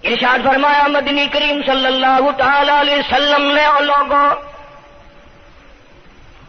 ارشاد فرمایا مدنی کریم صلی اللہ تعالی علیہ وسلم نے اور لوگوں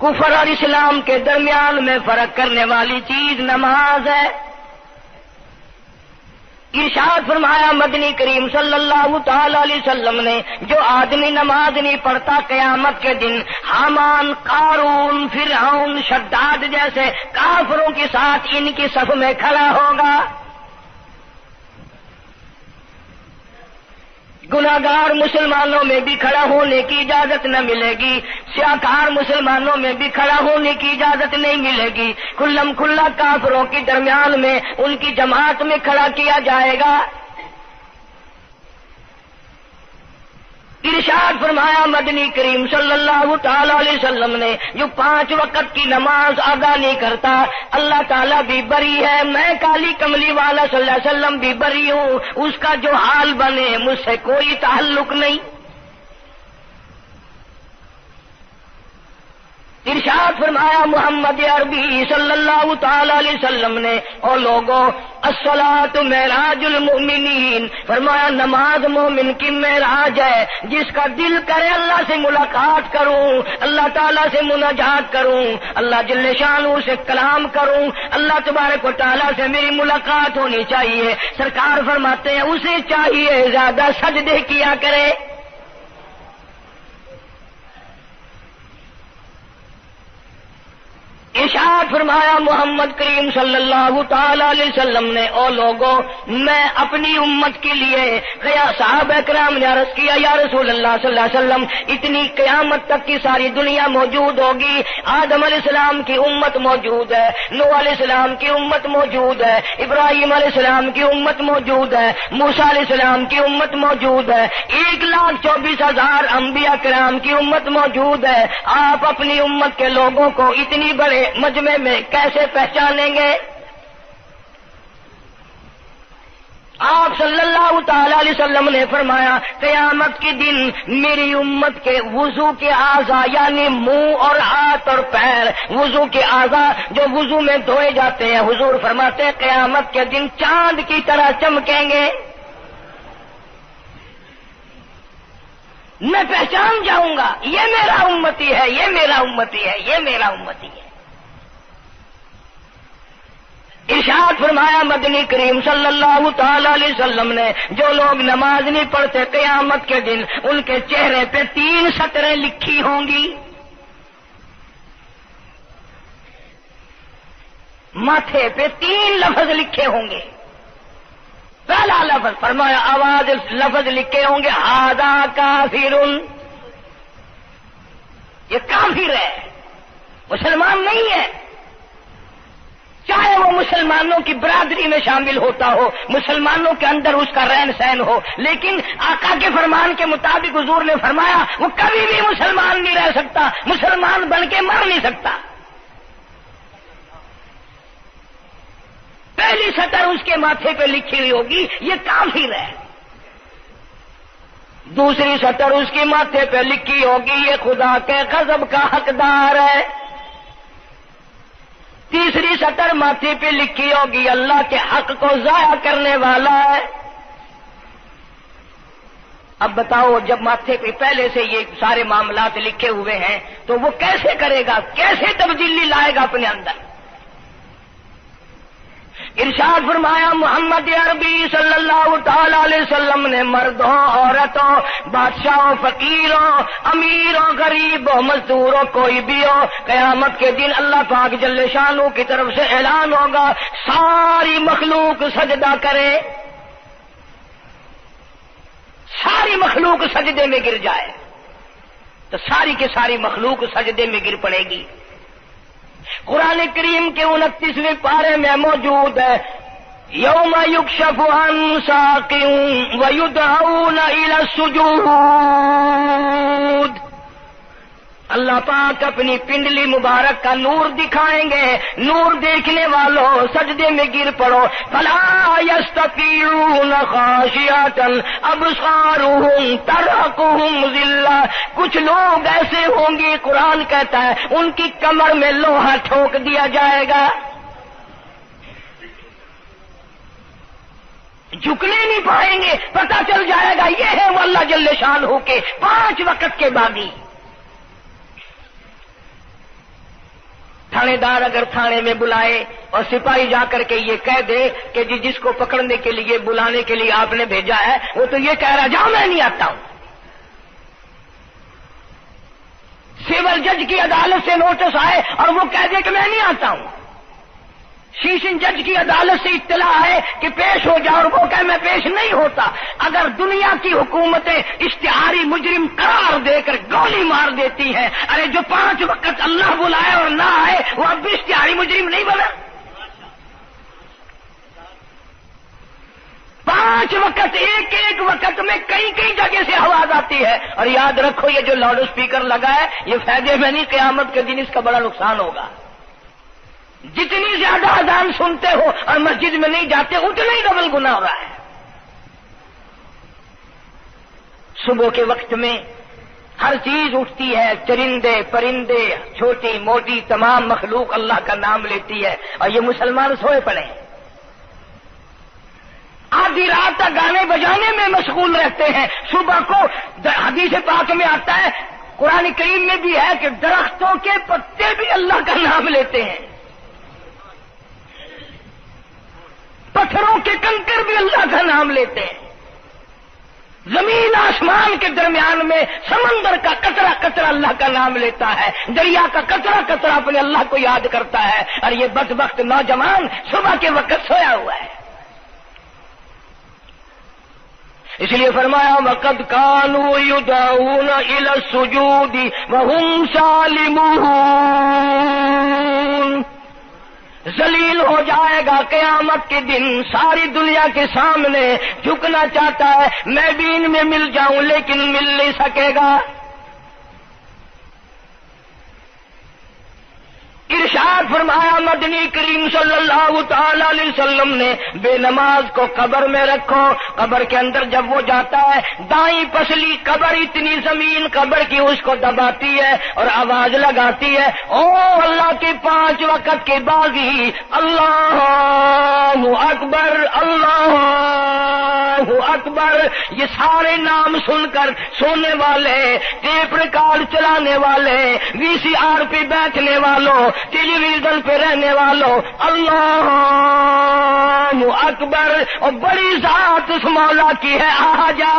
کفر اور اسلام کے درمیان میں فرق کرنے والی چیز نماز ہے. ارشاد فرمایا مدنی کریم صلی اللہ تعالی علیہ وسلم نے جو آدمی نماز نہیں پڑھتا قیامت کے دن حامان، قارون، فرعون، شداد جیسے کافروں کے ساتھ ان کی صف میں کھڑا ہوگا. گناہگار مسلمانوں میں بھی کھڑا ہونے کی اجازت نہ ملے گی، سیاکار مسلمانوں میں بھی کھڑا ہونے کی اجازت نہیں ملے گی. کھلم کھلا کافروں کے درمیان میں ان کی جماعت میں کھڑا کیا جائے گا. ارشاد فرمایا مدنی کریم صلی اللہ تعالی علیہ وسلم نے جو 5 وقت کی نماز ادا نہیں کرتا اللہ تعالیٰ بھی بری ہے، میں کالی کملی والا صلی اللہ علیہ وسلم بھی بری ہوں، اس کا جو حال بنے مجھ سے کوئی تعلق نہیں. ارشاد فرمایا محمد عربی صلی اللہ تعالی علیہ وسلم نے اور لوگوں الصلاۃ معراج المؤمنین، فرمایا نماز مومن کی معراج ہے. جس کا دل کرے اللہ سے ملاقات کروں، اللہ تعالیٰ سے مناجات کروں، اللہ جل شانہ سے کلام کروں، اللہ تبارک و تعالیٰ سے میری ملاقات ہونی چاہیے. سرکار فرماتے ہیں اسے چاہیے زیادہ سجدے کیا کرے. ارشاد فرمایا محمد کریم صلی اللہ تعالی علیہ وسلم نے اور لوگوں میں اپنی امت کے لیے صحابہ کرام نے عرض کیا یا رسول اللہ صلی اللہ علیہ وسلم اتنی قیامت تک کی ساری دنیا موجود ہوگی، آدم علیہ السلام کی امت موجود ہے، نوح علیہ السلام کی امت موجود ہے، ابراہیم علیہ السلام کی امت موجود ہے، موسیٰ علیہ السلام کی امت موجود ہے، 1,24,000 انبیاء کرام کی امت موجود ہے. آپ اپنی امت کے لوگوں کو اتنی بڑے مجمع میں کیسے پہچانیں گے؟ آپ صلی اللہ تعالی علیہ وسلم نے فرمایا قیامت کے دن میری امت کے وضو کے اعضاء یعنی منہ اور ہاتھ اور پیر، وضو کے اعضاء جو وضو میں دھوئے جاتے ہیں، حضور فرماتے ہیں قیامت کے دن چاند کی طرح چمکیں گے. میں پہچان جاؤں گا یہ میرا امتی ہے، یہ میرا امتی ہے، یہ میرا امتی ہے. ارشاد فرمایا مدنی کریم صلی اللہ تعالی علیہ وسلم نے جو لوگ نماز نہیں پڑھتے قیامت کے دن ان کے چہرے پہ 3 سطریں لکھی ہوں گی، ماتھے پہ 3 لفظ لکھے ہوں گے. پہلا لفظ فرمایا آواز لفظ لکھے ہوں گے ھذا کافر، یہ کافر ہے، مسلمان نہیں ہے. چاہے وہ مسلمانوں کی برادری میں شامل ہوتا ہو، مسلمانوں کے اندر اس کا رہن سہن ہو، لیکن آقا کے فرمان کے مطابق حضور نے فرمایا وہ کبھی بھی مسلمان نہیں رہ سکتا، مسلمان بن کے مر نہیں سکتا. پہلی سطر اس کے ماتھے پہ لکھی ہوئی ہوگی یہ کافر ہے. دوسری سطر اس کے ماتھے پہ لکھی ہوگی یہ خدا کے غضب کا حقدار ہے. تیسری سطر ماتھے پہ لکھی ہوگی اللہ کے حق کو ضائع کرنے والا ہے. اب بتاؤ جب ماتھے پہ پہلے سے یہ سارے معاملات لکھے ہوئے ہیں تو وہ کیسے کرے گا، کیسے تبدیلی لائے گا اپنے اندر؟ ارشاد فرمایا محمد عربی صلی اللہ تعالی علیہ وسلم نے مردوں، عورتوں، بادشاہوں، فقیروں، امیروں، غریبوں، مزدوروں، کوئی بھی ہو، قیامت کے دن اللہ پاک جل شانہ کی طرف سے اعلان ہوگا ساری مخلوق سجدہ کرے، ساری مخلوق سجدے میں گر جائے تو ساری کی ساری مخلوق سجدے میں گر پڑے گی. قرآن کریم کے 29ویں پارے میں موجود ہے یوم یکشف عن ساق ویدعون الی السجود. اللہ پاک اپنی پنڈلی مبارک کا نور دکھائیں گے، نور دیکھنے والوں سجدے میں گر پڑو. فلا یستطیعون خاشعۃ ابصارهم ترهقهم ذلہ. کچھ لوگ ایسے ہوں گے قرآن کہتا ہے ان کی کمر میں لوہا ٹھوک دیا جائے گا. جھکنے نہیں پائیں گے، پتہ چل جائے گا یہ ہے وہ اللہ جل شانہ کے 5 وقت کے باغی۔ تھانے دار اگر تھانے میں بلائے اور سپاہی جا کر کے یہ کہہ دے کہ جس کو پکڑنے کے لیے بلانے کے لیے آپ نے بھیجا ہے وہ تو یہ کہہ رہا جاؤ میں نہیں آتا ہوں۔ سول جج کی عدالت سے نوٹس آئے اور وہ کہہ دے کہ میں نہیں آتا ہوں، سیشن جج کی عدالت سے اطلاع ہے کہ پیش ہو جاؤ اور وہ کہ میں پیش نہیں ہوتا، اگر دنیا کی حکومتیں اشتہاری مجرم قرار دے کر گولی مار دیتی ہیں، ارے جو 5 وقت اللہ بلائے اور نہ آئے وہ اب بھی اشتہاری مجرم نہیں بنا؟ 5 وقت ایک وقت میں کئی جگہ سے آواز آتی ہے، اور یاد رکھو یہ جو لاؤڈ اسپیکر لگا ہے یہ فائدے میں نہیں، قیامت کے دن اس کا بڑا نقصان ہوگا۔ جتنی زیادہ اذان سنتے ہو اور مسجد میں نہیں جاتے اتنا ہی ڈبل گناہ ہو رہا ہے۔ صبح کے وقت میں ہر چیز اٹھتی ہے، چرندے پرندے چھوٹی موٹی تمام مخلوق اللہ کا نام لیتی ہے، اور یہ مسلمان سوئے پڑے ہیں، آدھی رات تک گانے بجانے میں مشغول رہتے ہیں۔ صبح کو حدیث پاک میں آتا ہے، قرآن کریم میں بھی ہے کہ درختوں کے پتے بھی اللہ کا نام لیتے ہیں، پتھروں کے کنکر بھی اللہ کا نام لیتے ہیں، زمین آسمان کے درمیان میں سمندر کا قطرہ قطرہ اللہ کا نام لیتا ہے، دریا کا قطرہ قطرہ اپنے اللہ کو یاد کرتا ہے، اور یہ بدبخت نوجوان صبح کے وقت سویا ہوا ہے۔ اس لیے فرمایا وَقَدْ كَانُوا يُدْعَوْنَ إِلَى السُّجُودِ وَهُمْ سَالِمُونَ، ذلیل ہو جائے گا قیامت کے دن، ساری دنیا کے سامنے جھکنا چاہتا ہے میں بھی ان میں مل جاؤں لیکن مل نہیں سکے گا۔ ارشاد فرمایا مدنی کریم صلی اللہ تعالی علیہ وسلم نے بے نماز کو قبر میں رکھو، قبر کے اندر جب وہ جاتا ہے دائیں پسلی قبر اتنی زمین قبر کی اس کو دباتی ہے اور آواز لگاتی ہے او اللہ کے 5 وقت کے باغی، اللہ اکبر اللہ اکبر، یہ سارے نام سن کر سونے والے، ٹیپ ریکارڈ چلانے والے، وی سی آر پہ بیٹھنے والوں، ٹیلی ویژن پہ رہنے والوں، اللہ اکبر، اور بڑی ذات اس مولا کی ہے آ جا،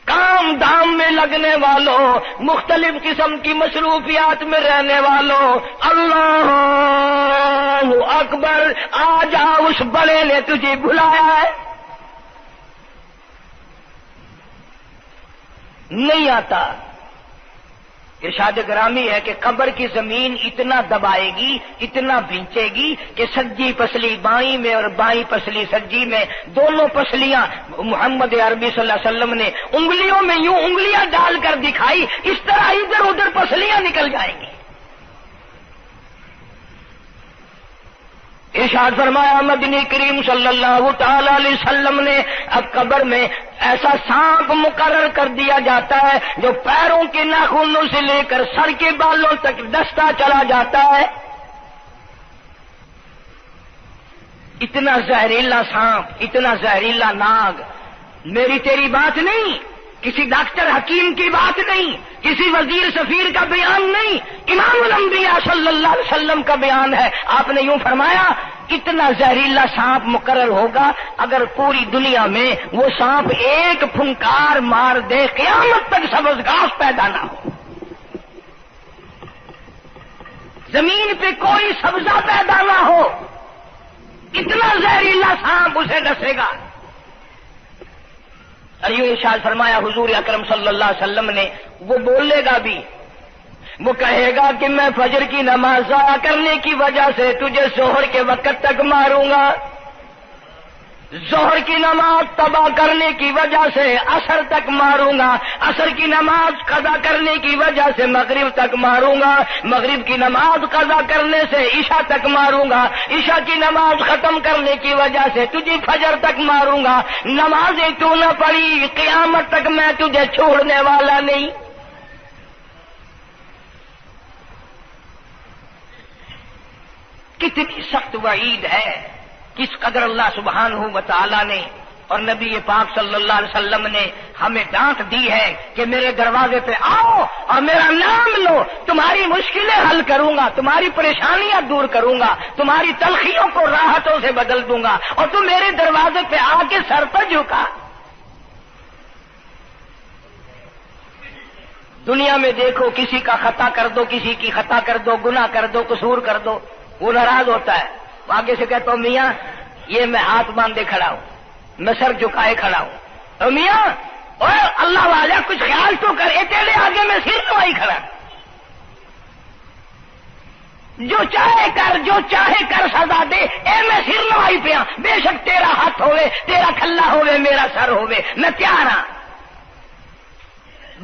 کام دھام میں لگنے والوں، مختلف قسم کی مصروفیات میں رہنے والوں، اللہ اکبر، آ جا، اس بڑے نے تجھے بلایا ہے، نہیں آتا۔ ارشاد گرامی ہے کہ قبر کی زمین اتنا دبائے گی، اتنا بھینچے گی کہ سجی پسلی بائیں میں اور بائیں پسلی سجی میں، دونوں پسلیاں محمد عربی صلی اللہ علیہ وسلم نے انگلیوں میں یوں انگلیاں ڈال کر دکھائی، اس طرح ادھر ادھر پسلیاں نکل جائیں گی۔ ارشاد فرمایا مدنی کریم صلی اللہ تعالی علیہ وسلم نے اب قبر میں ایسا سانپ مقرر کر دیا جاتا ہے جو پیروں کے ناخنوں سے لے کر سر کے بالوں تک ڈستا چلا جاتا ہے، اتنا زہریلا سانپ، اتنا زہریلا ناگ، میری تیری بات نہیں، کسی ڈاکٹر حکیم کی بات نہیں، کسی وزیر سفیر کا بیان نہیں، امام الانبیاء صلی اللہ علیہ وسلم کا بیان ہے۔ آپ نے یوں فرمایا اتنا زہریلا سانپ مقرر ہوگا اگر پوری دنیا میں وہ سانپ ایک پھنکار مار دے قیامت تک سبز گھاس پیدا نہ ہو، زمین پہ کوئی سبزہ پیدا نہ ہو، اتنا زہریلا سانپ اسے ڈسے گا۔ اور یوں ارشاد فرمایا حضور اکرم صلی اللہ علیہ وسلم نے، وہ بولے گا بھی، وہ کہے گا کہ میں فجر کی نماز ضائع کرنے کی وجہ سے تجھے ظہر کے وقت تک ماروں گا، ظہر کی نماز تباہ کرنے کی وجہ سے عصر تک ماروں گا، عصر کی نماز قضا کرنے کی وجہ سے مغرب تک ماروں گا، مغرب کی نماز قضا کرنے سے عشاء تک ماروں گا، عشاء کی نماز ختم کرنے کی وجہ سے تجھے فجر تک ماروں گا، نمازیں تو نہ پڑھی قیامت تک میں تجھے چھوڑنے والا نہیں۔ کتنی سخت وعید ہے، کس قدر اللہ سبحانہ و تعالی نے اور نبی پاک صلی اللہ علیہ وسلم نے ہمیں ڈانٹ دی ہے کہ میرے دروازے پہ آؤ اور میرا نام لو، تمہاری مشکلیں حل کروں گا، تمہاری پریشانیاں دور کروں گا، تمہاری تلخیوں کو راحتوں سے بدل دوں گا، اور تم میرے دروازے پہ آ کے سر پر جھکا۔ دنیا میں دیکھو، کسی کا خطا کر دو، کسی کی خطا کر دو، گناہ کر دو، قصور کر دو، وہ ناراض ہوتا ہے، آگے سے کہتا ہوں میاں یہ میں ہاتھ باندھے کھڑا ہوں، میں سر جھکائے کھڑا ہوں، اور میاں اور اللہ والا کچھ خیال تو کر، تیرے آگے میں سر نوائی کھڑا، جو چاہے کر، جو چاہے کر سزا دے، اے میں سر نوائی پہ ہاں، بے شک تیرا ہاتھ ہوئے، تیرا کھلا ہوئے، میرا سر ہوئے، میں تیار ہاں۔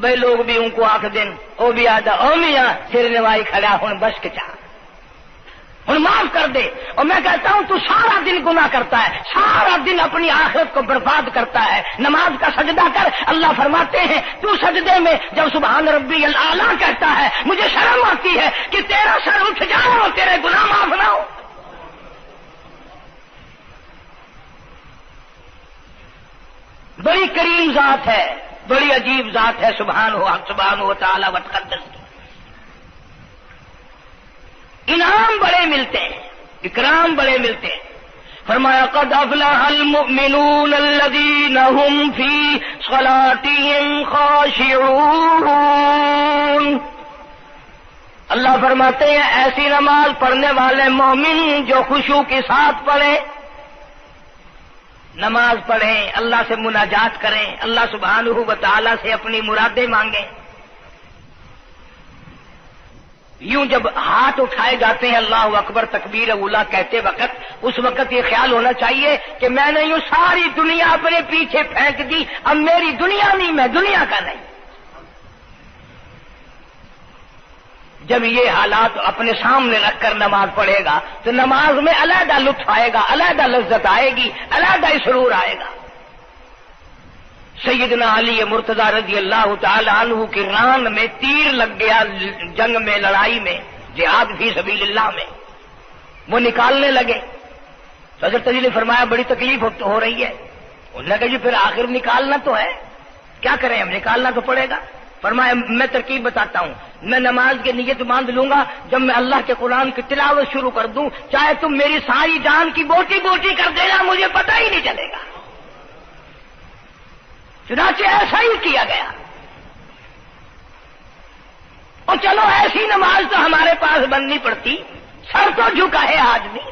بھائی لوگ بھی ان کو آخ دن وہ بھی آدھا او میاں سر نوائی کھڑا ہوں بس کے چاہ ہوں معاف کر دے، اور میں کہتا ہوں تو سارا دن گناہ کرتا ہے، سارا دن اپنی آخرت کو برباد کرتا ہے، نماز کا سجدہ کر، اللہ فرماتے ہیں تو سجدے میں جب سبحان ربی الاعلیٰ کہتا ہے مجھے شرم آتی ہے کہ تیرا سر اٹھ جائے اور تیرے گناہ معاف نہ ہو۔ بڑی کریم ذات ہے، بڑی عجیب ذات ہے سبحانہ و تعالی و تقدس کی، انعام بڑے ملتے ہیں، اکرام بڑے ملتے ہیں۔ فرمایا قد افلح المؤمنون الذین هم فی صلاتهم خاشعون، اللہ فرماتے ہیں ایسی نماز پڑھنے والے مومن جو خشوع کے ساتھ پڑھیں، نماز پڑھیں، اللہ سے مناجات کریں، اللہ سبحانہ و تعالی سے اپنی مرادیں مانگیں۔ یوں جب ہاتھ اٹھائے جاتے ہیں اللہ اکبر تکبیر اولا کہتے وقت، اس وقت یہ خیال ہونا چاہیے کہ میں نے یوں ساری دنیا اپنے پیچھے پھینک دی، اب میری دنیا نہیں، میں دنیا کا نہیں۔ جب یہ حالات اپنے سامنے رکھ کر نماز پڑھے گا تو نماز میں علیحدہ لطف آئے گا، علیحدہ لذت آئے گی، علیحدہ سرور آئے گا۔ سیدنا علی مرتضی رضی اللہ تعالی عنہ کی ران میں تیر لگ گیا، جنگ میں، لڑائی میں، جہاد فی سبیل اللہ میں، وہ نکالنے لگے تو حضرت علی نے فرمایا بڑی تکلیف ہو رہی ہے، انہوں نے کہا جی پھر آخر نکالنا تو ہے، کیا کریں ہم، نکالنا تو پڑے گا۔ فرمایا میں ترکیب بتاتا ہوں، میں نماز کی نیت باندھ لوں گا، جب میں اللہ کے قرآن کی تلاوت شروع کر دوں چاہے تم میری ساری جان کی بوٹی بوٹی کر دینا، مجھے پتہ ہی نہیں چلے گا۔ چنانچہ ایسا ہی کیا گیا، اور چلو ایسی نماز تو ہمارے پاس بننی پڑتی، سر تو جھکا ہے آدمی،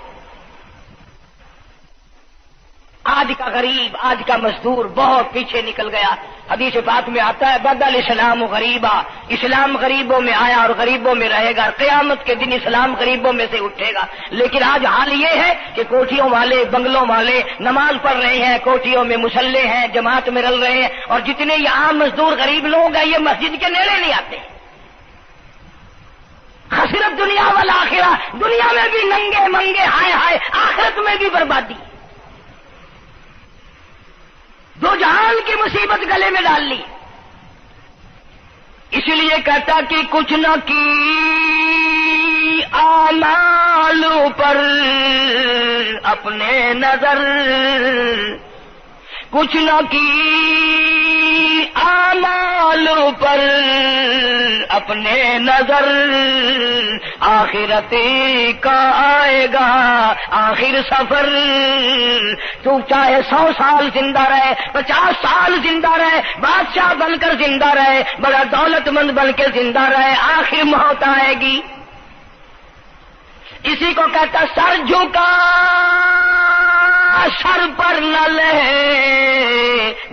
آج کا غریب، آج کا مزدور بہت پیچھے نکل گیا۔ حدیث پاک میں آتا ہے بدل اسلام غریبا، اسلام غریبوں میں آیا اور غریبوں میں رہے گا، قیامت کے دن اسلام غریبوں میں سے اٹھے گا۔ لیکن آج حال یہ ہے کہ کوٹھیوں والے، بنگلوں والے نماز پڑھ رہے ہیں، کوٹھیوں میں مصلے ہیں، جماعت میں رل رہے ہیں، اور جتنے یہ عام مزدور غریب لوگ ہیں یہ مسجد کے نیڑے نہیں آتے۔ خسرت دنیا والآخرہ، دنیا میں بھی ننگے منگے، ہائے ہائے، آخرت میں بھی بربادی، دو جہان کی مصیبت گلے میں ڈال لی۔ اس لیے کہتا کہ کچھ نہ کی اعمال پر اپنے نظر، کچھ نہ کی اعمال پر اپنے نظر، آخرت کا آئے گا آخر سفر۔ تو چاہے 100 سال زندہ رہے، 50 سال زندہ رہے، بادشاہ بن کر زندہ رہے، بڑا دولت مند بن کے زندہ رہے، آخر موت آئے گی۔ اسی کو کہتا سر جھکا سر پر نہ لے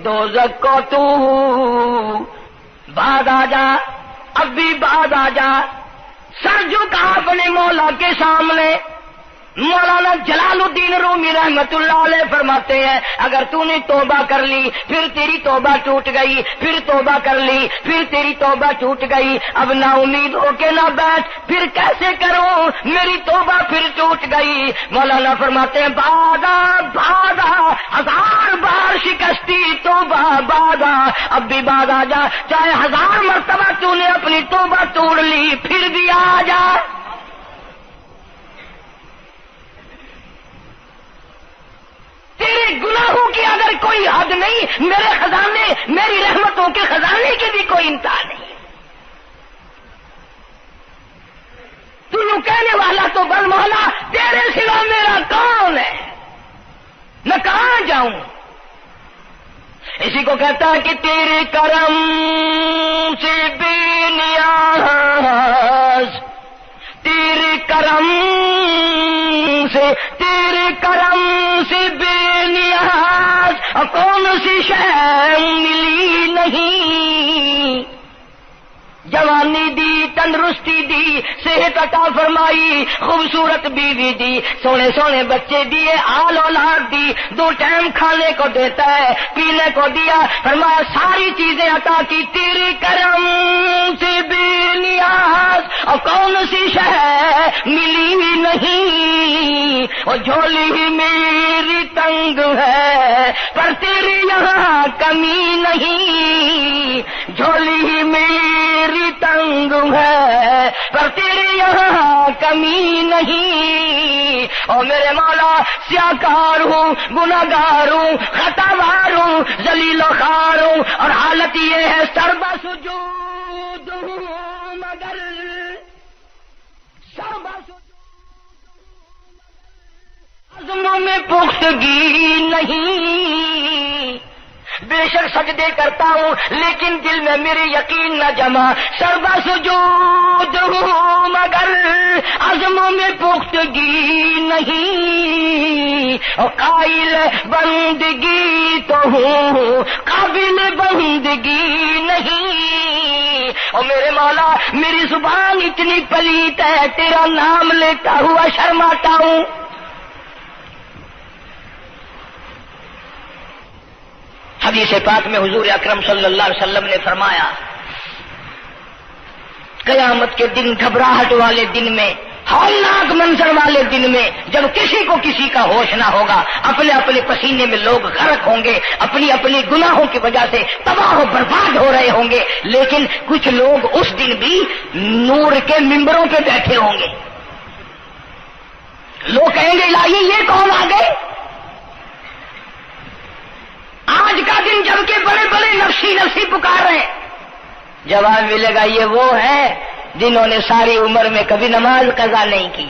دوزخ کو تو، بعد آ جا، اب بھی بعد آ جا، سر جھکا اپنے مولا کے سامنے۔ مولانا جلال الدین رومی رحمت اللہ علیہ فرماتے ہیں اگر تو نے توبہ کر لی پھر تیری توبہ ٹوٹ گئی، پھر توبہ کر لی پھر تیری توبہ ٹوٹ گئی، اب نا امید ہو کے نہ بیٹھ، پھر کیسے کروں میری توبہ پھر ٹوٹ گئی۔ مولانا فرماتے ہیں بادہ بادہ 1000 بار شکستی توبہ بادہ، اب بھی بعد آ جا، چاہے 1000 مرتبہ تو نے اپنی توبہ توڑ لی پھر بھی آ جا۔ نہیں، میرے خزانے، میری رحمتوں کے خزانے کی بھی کوئی انتہا نہیں۔ تو یوں کہنے والا تو بل مولا تیرے سوا میرا کون ہے، میں کہاں جاؤں؟ اسی کو کہتا ہے کہ تیرے کرم سے بے نیاز، تیرے کرم سے بے نیاز، اور کون سی شے ملی نہیں، جوانی دی، تندرستی دی، صحت عطا فرمائی، خوبصورت بیوی دی، سونے سونے بچے دیے، آل اولاد دی، 2 ٹائم کھانے کو دیتا ہے، پینے کو دیا، فرمایا ساری چیزیں عطا کی، تیرے کرم سے بے نیاز، اور کون سی شے ملی نہیں، اور جھولی ہی میری تنگ ہے پر تیرے یہاں کمی نہیں، جھولی ہی میری تنگ ہے پر تیرے یہاں کمی نہیں، اور میرے مولا سیاکار ہوں، گناہگار ہوں، خطاوار ہوں، ذلیل و خوار ہوں، اور حالت یہ ہے سربا سجود ہوں، مگر سربا عزموں میں پختگی نہیں، بے شک سجدے کرتا ہوں لیکن دل میں میرے یقین نہ جمع، سربا سجود ہوں مگر عزموں میں پختگی نہیں، اور قائل بندگی تو ہوں قابل بندگی نہیں، اور میرے مولا میری زبان اتنی پلیت ہے تیرا نام لیتا ہوا شرماتا ہوں۔ حدیث پاک میں حضور اکرم صلی اللہ علیہ وسلم نے فرمایا قیامت کے دن، گھبراہٹ والے دن میں، ہولناک منظر والے دن میں، جب کسی کو کسی کا ہوش نہ ہوگا، اپنے اپنے پسینے میں لوگ غرق ہوں گے، اپنی اپنی گناہوں کی وجہ سے تباہ و برباد ہو رہے ہوں گے، لیکن کچھ لوگ اس دن بھی نور کے ممبروں پہ بیٹھے ہوں گے، لوگ کہیں گے الہی یہ کون آ گئے؟ آج کا دن جبکہ بڑے بڑے نفسی پکار رہے ہیں، جواب ملے گا یہ وہ ہے جنہوں نے ساری عمر میں کبھی نماز قضا نہیں کی،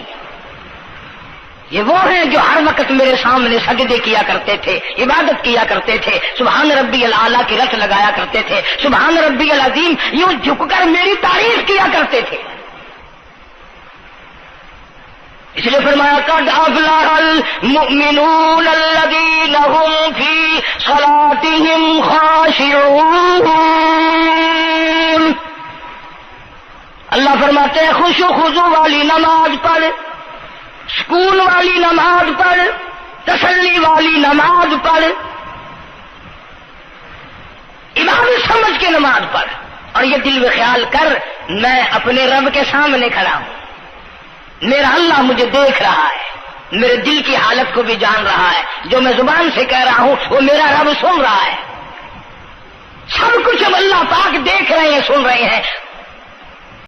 یہ وہ ہیں جو ہر وقت میرے سامنے سجدے کیا کرتے تھے، عبادت کیا کرتے تھے، سبحان ربی الاعلیٰ کی رٹ لگایا کرتے تھے، سبحان ربی العظیم یوں جھک کر میری تعریف کیا کرتے تھے۔ اس لیے فرمایا قد افلح المؤمنون الذین هم فی صلاتهم خاشعون، اللہ فرماتے ہیں خشوع خضوع والی نماز پڑھ، سکون والی نماز پڑھ، تسلی والی نماز پڑھ، عبادت سمجھ کے نماز پڑھ، اور یہ دل میں خیال کر میں اپنے رب کے سامنے کھڑا ہوں، میرا اللہ مجھے دیکھ رہا ہے، میرے دل کی حالت کو بھی جان رہا ہے، جو میں زبان سے کہہ رہا ہوں وہ میرا رب سن رہا ہے، سب کچھ اب اللہ پاک دیکھ رہے ہیں، سن رہے ہیں،